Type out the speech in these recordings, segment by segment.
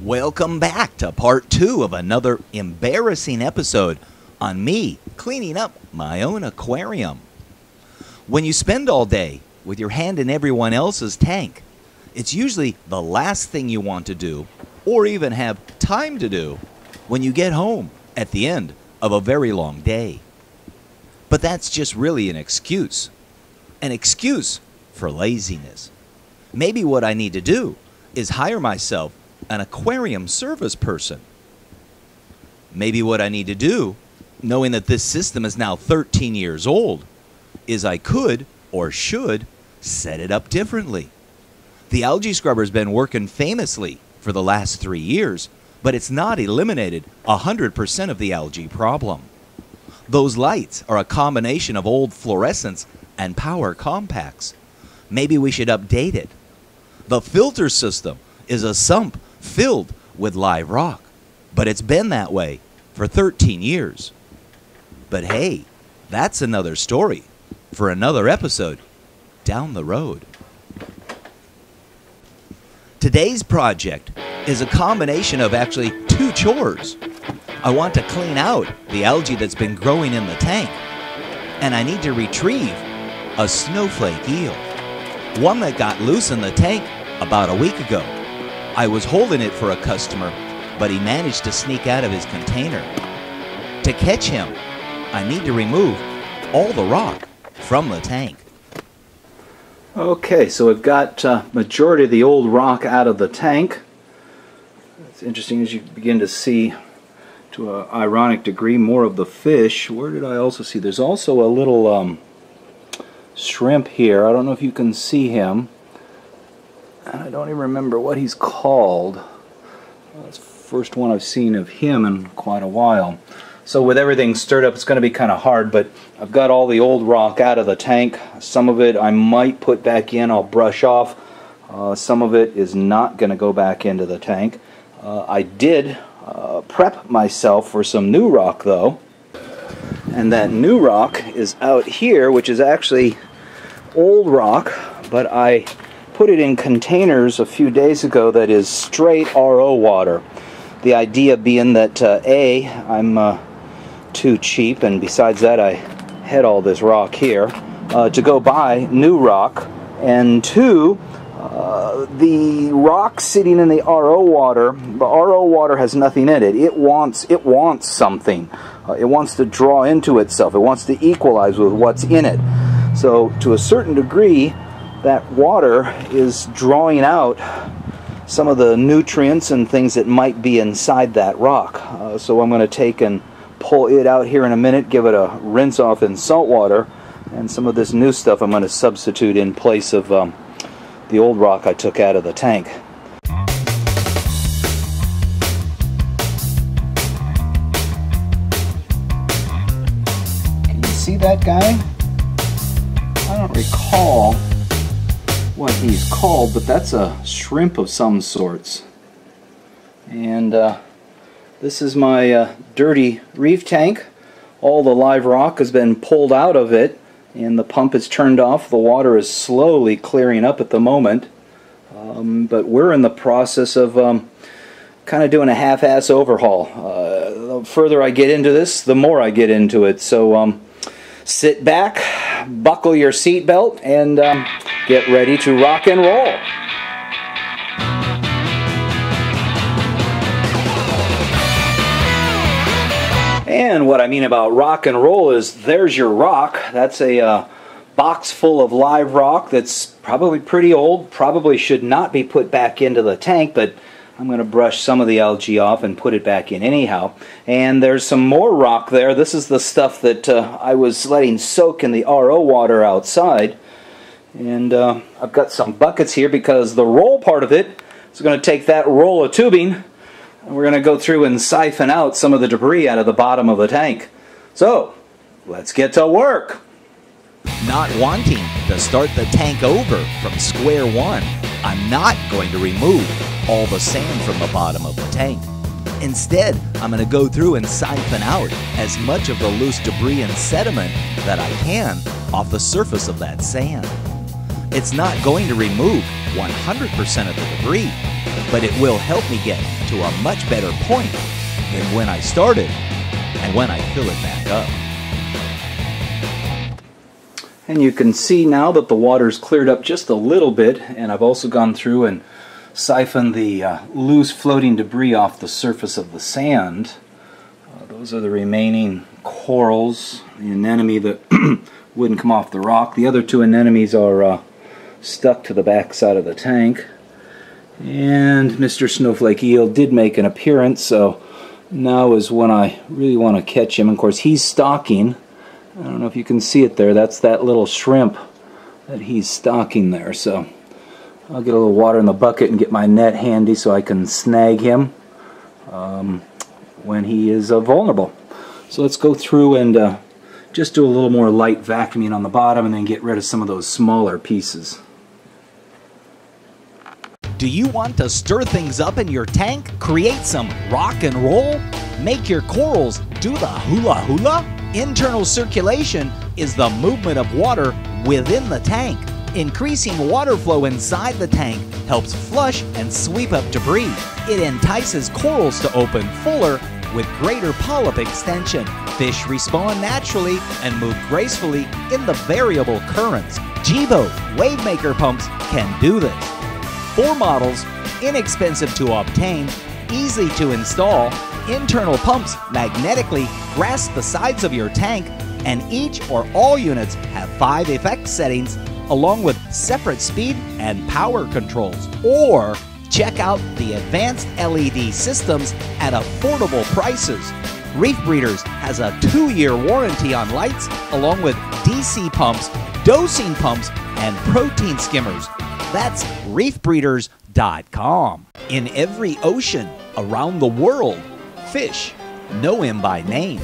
Welcome back to part 2 of another embarrassing episode on me cleaning up my own aquarium. When you spend all day with your hand in everyone else's tank, it's usually the last thing you want to do or even have time to do when you get home at the end of a very long day. But that's just really an excuse for laziness. Maybe what I need to do is hire myself an aquarium service person. Maybe what I need to do, knowing that this system is now 13 years old, is I could or should set it up differently. The algae scrubber's been working famously for the last 3 years, but it's not eliminated 100% of the algae problem. Those lights are a combination of old fluorescents and power compacts. Maybe we should update it. The filter system is a sump filled with live rock, but it's been that way for 13 years. But hey, that's another story for another episode down the road. Today's project is a combination of actually 2 chores. I want to clean out the algae that's been growing in the tank, and I need to retrieve a snowflake eel, one that got loose in the tank about a week ago. I was holding it for a customer, but he managed to sneak out of his container. To catch him, I need to remove all the rock from the tank. Okay, so we've got majority of the old rock out of the tank. It's interesting as you begin to see, to an ironic degree, more of the fish. Where did I also see? There's also a little shrimp here. I don't know if you can see him. I don't even remember what he's called. That's the first one I've seen of him in quite a while. So with everything stirred up, it's going to be kind of hard, but I've got all the old rock out of the tank. Some of it I might put back in, I'll brush off. Some of it is not going to go back into the tank. I did prep myself for some new rock though. And that new rock is out here, which is actually old rock, but I put it in containers a few days ago that is straight RO water. The idea being that A, I'm too cheap, and besides that I had all this rock here, to go buy new rock, and 2, the rock sitting in the RO water has nothing in it. It wants something. It wants to draw into itself. It wants to equalize with what's in it. So to a certain degree, that water is drawing out some of the nutrients and things that might be inside that rock. So I'm going to take and pull it out here in a minute, give it a rinse off in salt water, and some of this new stuff I'm going to substitute in place of the old rock I took out of the tank. Can you see that guy? I don't recall what he's called, but that's a shrimp of some sorts. And this is my dirty reef tank. All the live rock has been pulled out of it, and the pump is turned off. The water is slowly clearing up at the moment, but we're in the process of kind of doing a half-ass overhaul. The further I get into this, the more I get into it. So sit back, buckle your seatbelt, and get ready to rock and roll. And what I mean about rock and roll is there's your rock. That's a box full of live rock that's probably pretty old, probably should not be put back into the tank, but I'm going to brush some of the algae off and put it back in anyhow. And there's some more rock there. This is the stuff that I was letting soak in the RO water outside. And I've got some buckets here because the roll part of it is going to take that roll of tubing, and we're going to go through and siphon out some of the debris out of the bottom of the tank. So, let's get to work. Not wanting to start the tank over from square one, I'm not going to remove all the sand from the bottom of the tank. Instead, I'm going to go through and siphon out as much of the loose debris and sediment that I can off the surface of that sand. It's not going to remove 100% of the debris, but it will help me get to a much better point than when I started and when I fill it back up. And you can see now that the water's cleared up just a little bit, and I've also gone through and siphoned the loose floating debris off the surface of the sand. Those are the remaining corals, the anemone that wouldn't come off the rock. The other two anemones are stuck to the back side of the tank. And Mr. Snowflake Eel did make an appearance, so now is when I really want to catch him. Of course, he's stalking. I don't know if you can see it there. That's that little shrimp that he's stalking there. So I'll get a little water in the bucket and get my net handy so I can snag him when he is vulnerable. So let's go through and just do a little more light vacuuming on the bottom and then get rid of some of those smaller pieces. Do you want to stir things up in your tank? Create some rock and roll? Make your corals do the hula hula? Internal circulation is the movement of water within the tank. Increasing water flow inside the tank helps flush and sweep up debris. It entices corals to open fuller with greater polyp extension. Fish respawn naturally and move gracefully in the variable currents. G-Boat Wavemaker pumps can do this. 4 models, inexpensive to obtain, easy to install. Internal pumps magnetically grasp the sides of your tank, and each or all units have 5 effect settings along with separate speed and power controls. Or check out the advanced LED systems at affordable prices. Reef Breeders has a 2-year warranty on lights along with DC pumps, dosing pumps, and protein skimmers. That's reefbreeders.com. In every ocean around the world, fish know him by name.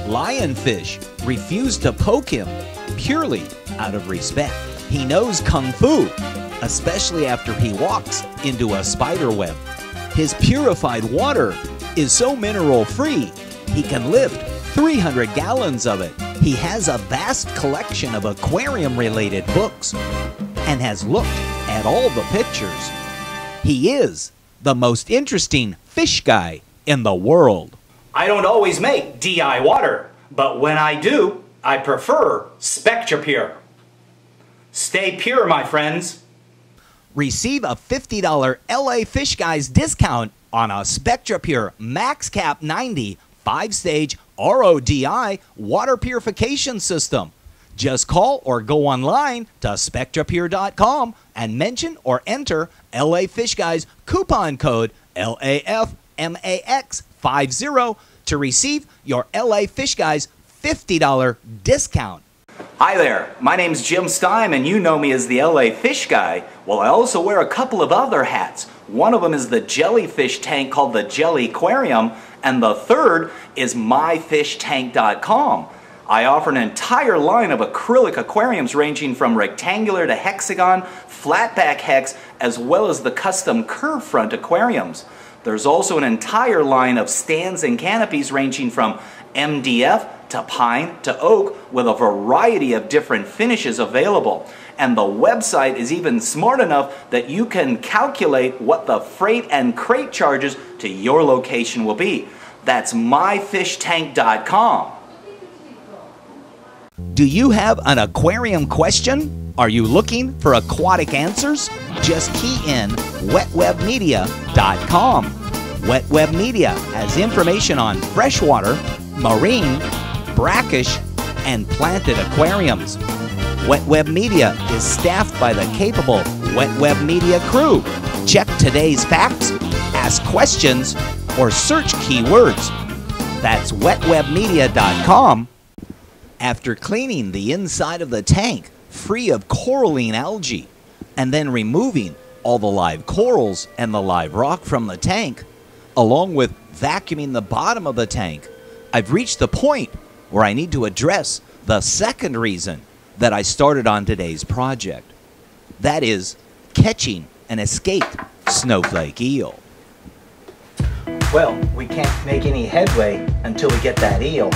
Lionfish refuse to poke him purely out of respect. He knows Kung Fu, especially after he walks into a spider web. His purified water is so mineral-free, he can lift 300 gallons of it. He has a vast collection of aquarium-related books and has looked at all the pictures. He is the most interesting fish guy in the world. I don't always make DI water, but when I do, I prefer SpectraPure. Stay pure, my friends. Receive a $50 LA Fishguys discount on a SpectraPure Max Cap 90 5-stage RODI water purification system. Just call or go online to SpectraPure.com and mention or enter LA Fishguys coupon code LAFMAX50 to receive your LA Fishguys $50 discount. Hi there, my name's Jim Stime and you know me as the LA Fish Guy. Well, I also wear a couple of other hats. One of them is the jellyfish tank called the Jelly Aquarium, and the third is myfishtank.com. I offer an entire line of acrylic aquariums ranging from rectangular to hexagon, flatback hex, as well as the custom curve front aquariums. There's also an entire line of stands and canopies ranging from MDF to pine to oak with a variety of different finishes available. And the website is even smart enough that you can calculate what the freight and crate charges to your location will be. That's myfishtank.com. Do you have an aquarium question? Are you looking for aquatic answers? Just key in wetwebmedia.com. Wetweb Media has information on freshwater, marine, brackish, and planted aquariums. Wetweb Media is staffed by the capable Wetweb Media crew. Check today's facts, ask questions, or search keywords. That's wetwebmedia.com. After cleaning the inside of the tank free of coralline algae and then removing all the live corals and the live rock from the tank, along with vacuuming the bottom of the tank, I've reached the point where I need to address the second reason that I started on today's project. That is catching an escaped snowflake eel. Well, we can't make any headway until we get that eel.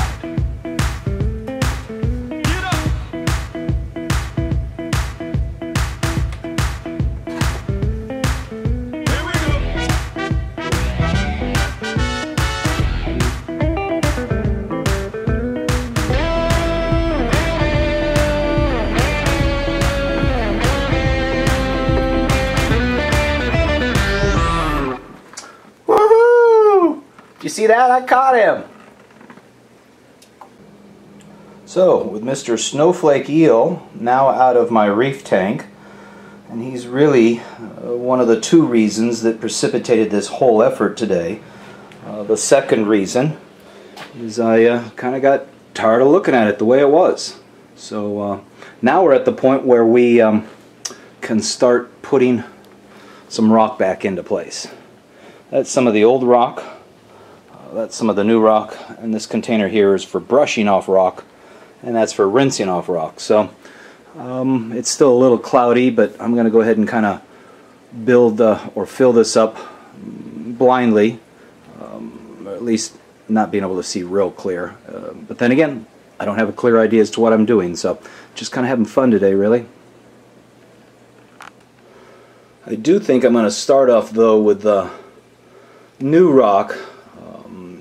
see that? I caught him! So, with Mr. Snowflake Eel now out of my reef tank, and he's really one of the two reasons that precipitated this whole effort today. The second reason is I kind of got tired of looking at it the way it was. So now we're at the point where we can start putting some rock back into place. That's some of the old rock, that's some of the new rock, and this container here is for brushing off rock, and that's for rinsing off rock. So it's still a little cloudy, but I'm going to go ahead and kind of build or fill this up blindly, or at least not being able to see real clear. But then again, I don't have a clear idea as to what I'm doing, so just kind of having fun today, really. I do think I'm going to start off though with the new rock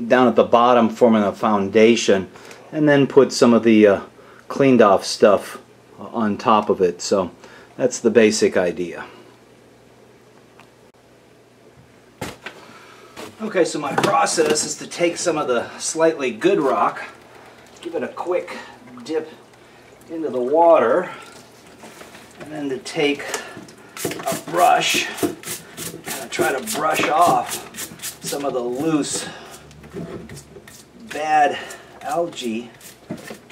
down at the bottom forming a foundation, and then put some of the cleaned off stuff on top of it. So that's the basic idea. Okay, so my process is to take some of the slightly good rock, give it a quick dip into the water, and then to take a brush, kind of try to brush off some of the loose, bad algae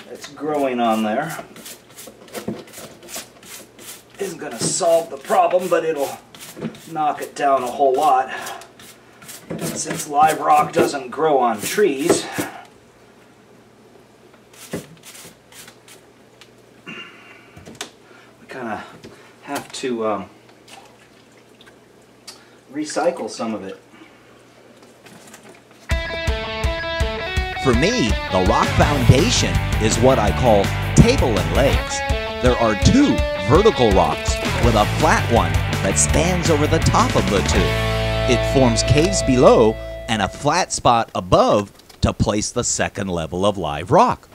that's growing on there. Isn't going to solve the problem, but it'll knock it down a whole lot. Since live rock doesn't grow on trees, we kind of have to recycle some of it. For me, the rock foundation is what I call table and legs. There are two vertical rocks with a flat one that spans over the top of the two. It forms caves below and a flat spot above to place the second level of live rock.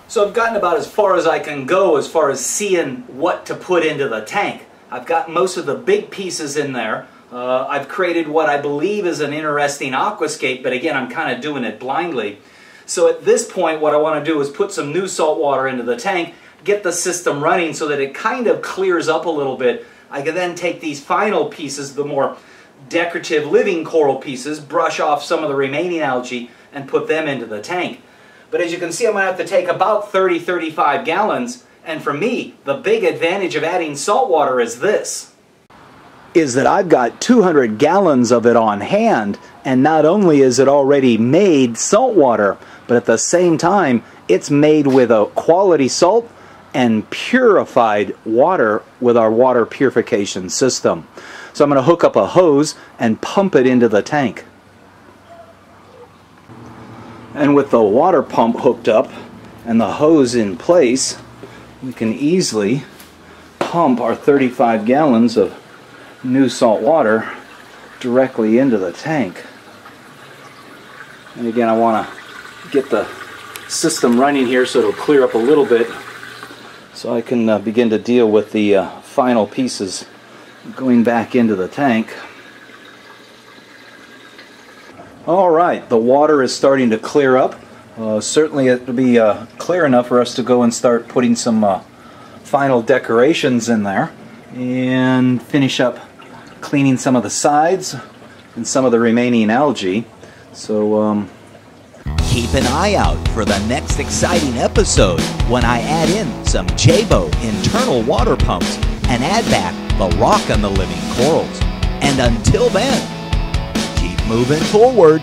So I've gotten about as far as I can go as far as seeing what to put into the tank. I've got most of the big pieces in there. I've created what I believe is an interesting aquascape, but again, I'm kind of doing it blindly. So at this point, what I want to do is put some new salt water into the tank, get the system running so that it kind of clears up a little bit. I can then take these final pieces, the more decorative living coral pieces, brush off some of the remaining algae, and put them into the tank. But as you can see, I'm going to have to take about 30-35 gallons, and for me, the big advantage of adding salt water is this. Is that I've got 200 gallons of it on hand, and not only is it already made salt water, but at the same time, it's made with a quality salt and purified water with our water purification system. So I'm going to hook up a hose and pump it into the tank. And with the water pump hooked up and the hose in place, we can easily pump our 35 gallons of new salt water directly into the tank. And again, I want to get the system running here so it'll clear up a little bit so I can begin to deal with the final pieces going back into the tank. Alright, the water is starting to clear up. Certainly it'll be clear enough for us to go and start putting some final decorations in there and finish up cleaning some of the sides and some of the remaining algae. So Keep an eye out for the next exciting episode when I add in some Jabo internal water pumps and add back the rock and the living corals. And until then, keep moving forward.